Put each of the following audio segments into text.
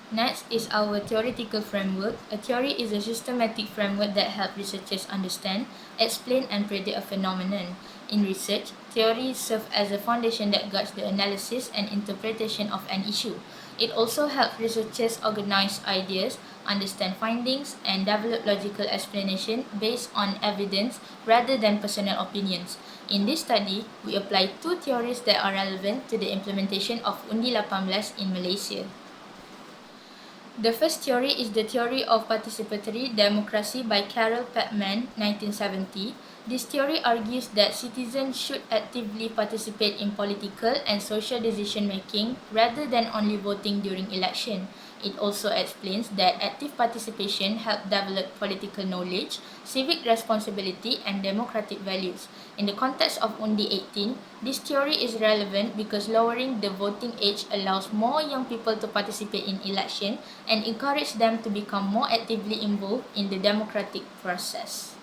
Next is our theoretical framework. A theory is a systematic framework that helps researchers understand, explain, and predict a phenomenon. In research, theories serve as a foundation that guides the analysis and interpretation of an issue. It also helps researchers organize ideas, understand findings, and develop logical explanation based on evidence rather than personal opinions. In this study, we apply two theories that are relevant to the implementation of Undi 18 in Malaysia. The first theory is the theory of participatory democracy by Carol Patman, 1970. This theory argues that citizens should actively participate in political and social decision-making rather than only voting during election. It also explains that active participation helps develop political knowledge, civic responsibility, and democratic values. In the context of Undi 18, this theory is relevant because lowering the voting age allows more young people to participate in election and encourage them to become more actively involved in the democratic process.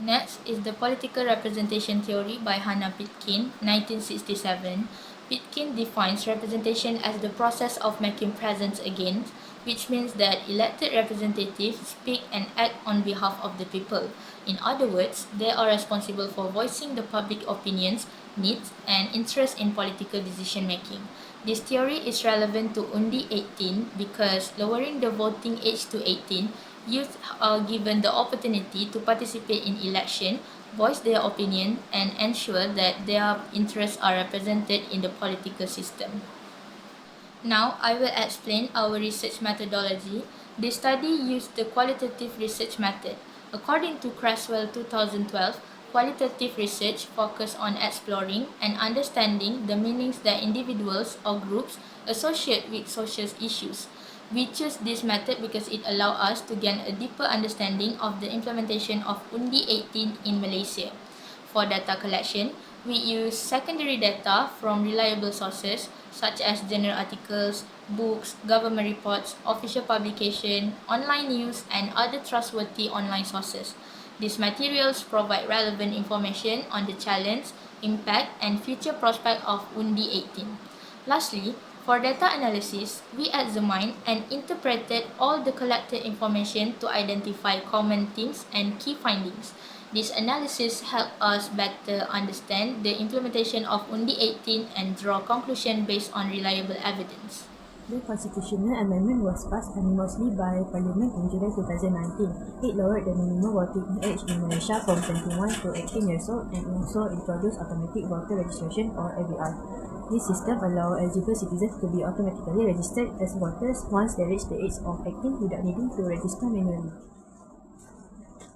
Next is the political representation theory by Hannah Pitkin, 1967. Pitkin defines representation as the process of making presence against, which means that elected representatives speak and act on behalf of the people. In other words, they are responsible for voicing the public opinions, needs, and interests in political decision making. This theory is relevant to Undi 18 because lowering the voting age to 18, youth are given the opportunity to participate in election, voice their opinion, and ensure that their interests are represented in the political system. Now, I will explain our research methodology. The study used the qualitative research method. According to Creswell 2012, qualitative research focuses on exploring and understanding the meanings that individuals or groups associate with social issues. We choose this method because it allows us to gain a deeper understanding of the implementation of Undi 18 in Malaysia. For data collection, we use secondary data from reliable sources such as journal articles, books, government reports, official publication, online news, and other trustworthy online sources. These materials provide relevant information on the challenge, impact, and future prospect of Undi 18. Lastly, for data analysis, we examined and interpreted all the collected information to identify common themes and key findings. This analysis helped us better understand the implementation of Undi 18 and draw conclusions based on reliable evidence. The constitutional amendment was passed unanimously by Parliament in July 2019. It lowered the minimum voting age in Malaysia from 21 to 18 years old and also introduced automatic voter registration or AVR. This system allows eligible citizens to be automatically registered as voters once they reach the age of 18 without needing to register manually.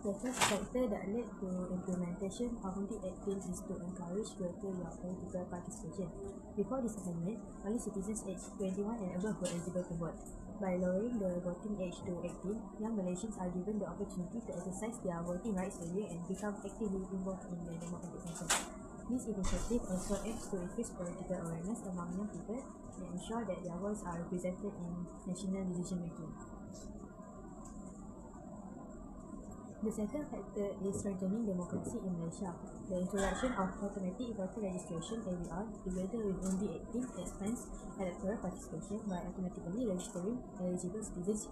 The first factor that led to implementation of Undi 18 is to encourage greater young political participation. Before this amendment, only citizens aged 21 and above were eligible to vote. By lowering the voting age to 18, young Malaysians are given the opportunity to exercise their voting rights earlier and become actively involved in the democratic process. This initiative also aims to increase political awareness among young people and ensure that their voices are represented in national decision making. The second factor is strengthening democracy in Malaysia. The introduction of automatic voter registration (AVR) together with Undi 18 expands electoral participation by automatically registering eligible citizens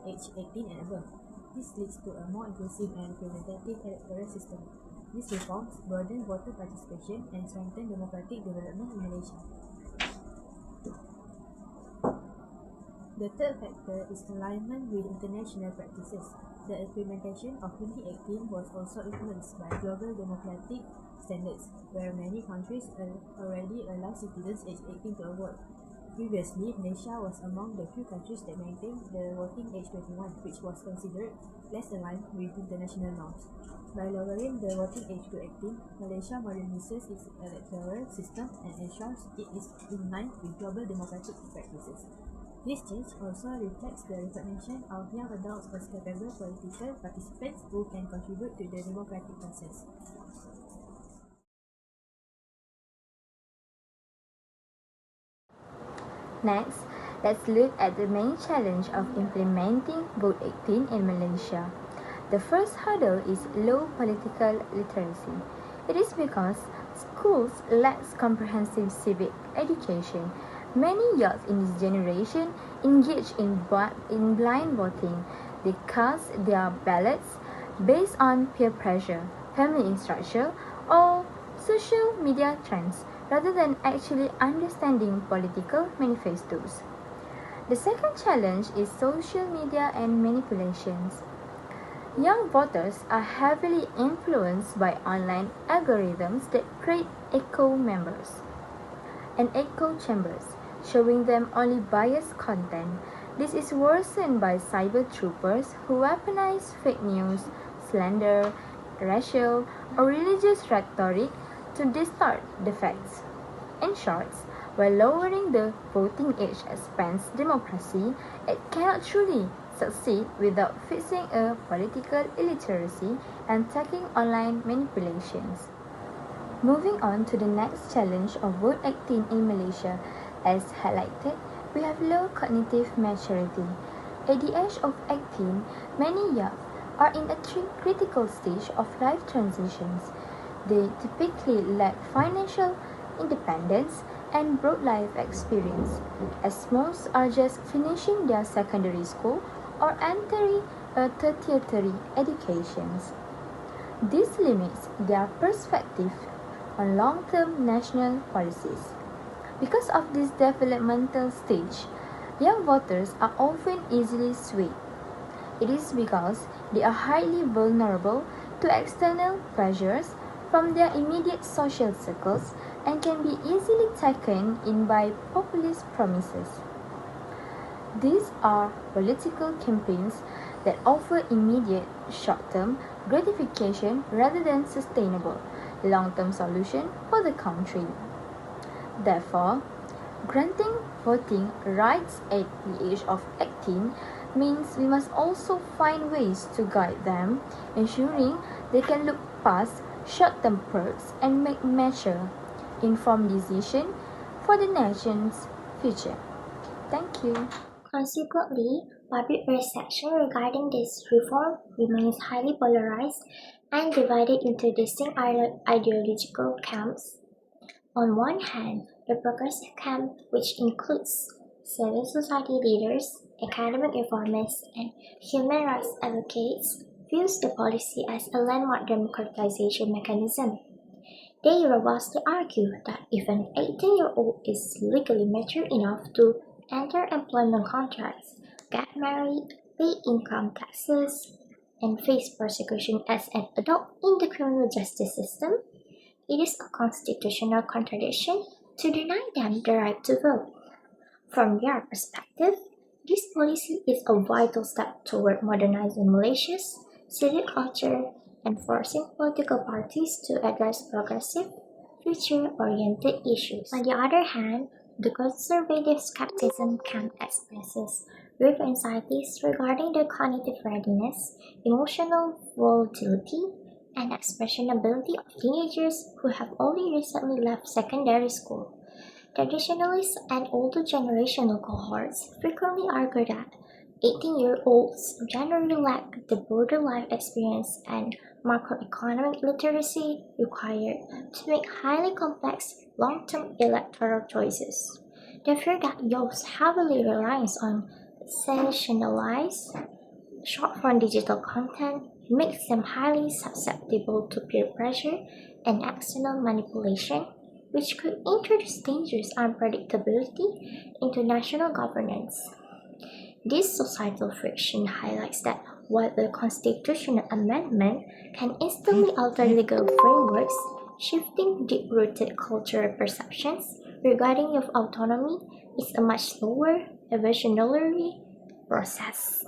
aged 18 and above. This leads to a more inclusive and representative electoral system. These reforms broaden voter participation and strengthen democratic development in Malaysia. The third factor is alignment with international practices. The implementation of Undi 18 was also influenced by global democratic standards, where many countries already allow citizens aged 18 to vote. Previously, Malaysia was among the few countries that maintained the voting age 21, which was considered less aligned with international norms. By lowering the voting age to 18, Malaysia modernizes its electoral system and ensures it is in line with global democratic practices. This change also reflects the recognition of young adults as capable political participants who can contribute to the democratic process. Next, let's look at the main challenge of implementing Vote 18 in Malaysia. The first hurdle is low political literacy. It is because schools lack comprehensive civic education. Many youth in this generation engage in blind voting. They cast their ballots based on peer pressure, family instruction, or social media trends rather than actually understanding political manifestos. The second challenge is social media and manipulations. Young voters are heavily influenced by online algorithms that create echo chambers, showing them only biased content. This is worsened by cyber troopers who weaponize fake news, slander, racial, or religious rhetoric to distort the facts. In short, while lowering the voting age expands democracy, it cannot truly succeed without fixing a political illiteracy and tackling online manipulations. Moving on to the next challenge of vote 18 in Malaysia, as highlighted, we have low cognitive maturity. At the age of 18, many young are in a critical stage of life transitions. They typically lack financial independence and broad life experience, as most are just finishing their secondary school or entering a tertiary educations. This limits their perspective on long-term national policies. Because of this developmental stage, young voters are often easily swayed. It is because they are highly vulnerable to external pressures from their immediate social circles and can be easily taken in by populist promises. These are political campaigns that offer immediate short-term gratification rather than sustainable long-term solution for the country. Therefore, granting voting rights at the age of 18 means we must also find ways to guide them, ensuring they can look past short-term perks and make mature, informed decisions for the nation's future. Thank you. Consequently, public perception regarding this reform remains highly polarized and divided into distinct ideological camps. On one hand, the progressive camp, which includes civil society leaders, academic reformists, and human rights advocates, views the policy as a landmark democratization mechanism. They robustly argue that if an 18-year-old is legally mature enough to enter employment contracts, get married, pay income taxes, and face persecution as an adult in the criminal justice system, it is a constitutional contradiction to deny them the right to vote. From their perspective, this policy is a vital step toward modernizing Malaysia's civic culture and forcing political parties to address progressive, future-oriented issues. On the other hand, the conservative skepticism camp expresses grave anxieties regarding the cognitive readiness, emotional volatility, and expressionability of teenagers who have only recently left secondary school. Traditionalists and older generational cohorts frequently argue that 18-year-olds generally lack the broader life experience and macroeconomic literacy required to make highly complex long-term electoral choices. They fear that youth's heavily reliance on sensationalized short-form digital content makes them highly susceptible to peer pressure and external manipulation, which could introduce dangerous unpredictability into national governance. This societal friction highlights that while a constitutional amendment can instantly alter legal frameworks, shifting deep-rooted cultural perceptions regarding youth autonomy is a much slower, evolutionary process.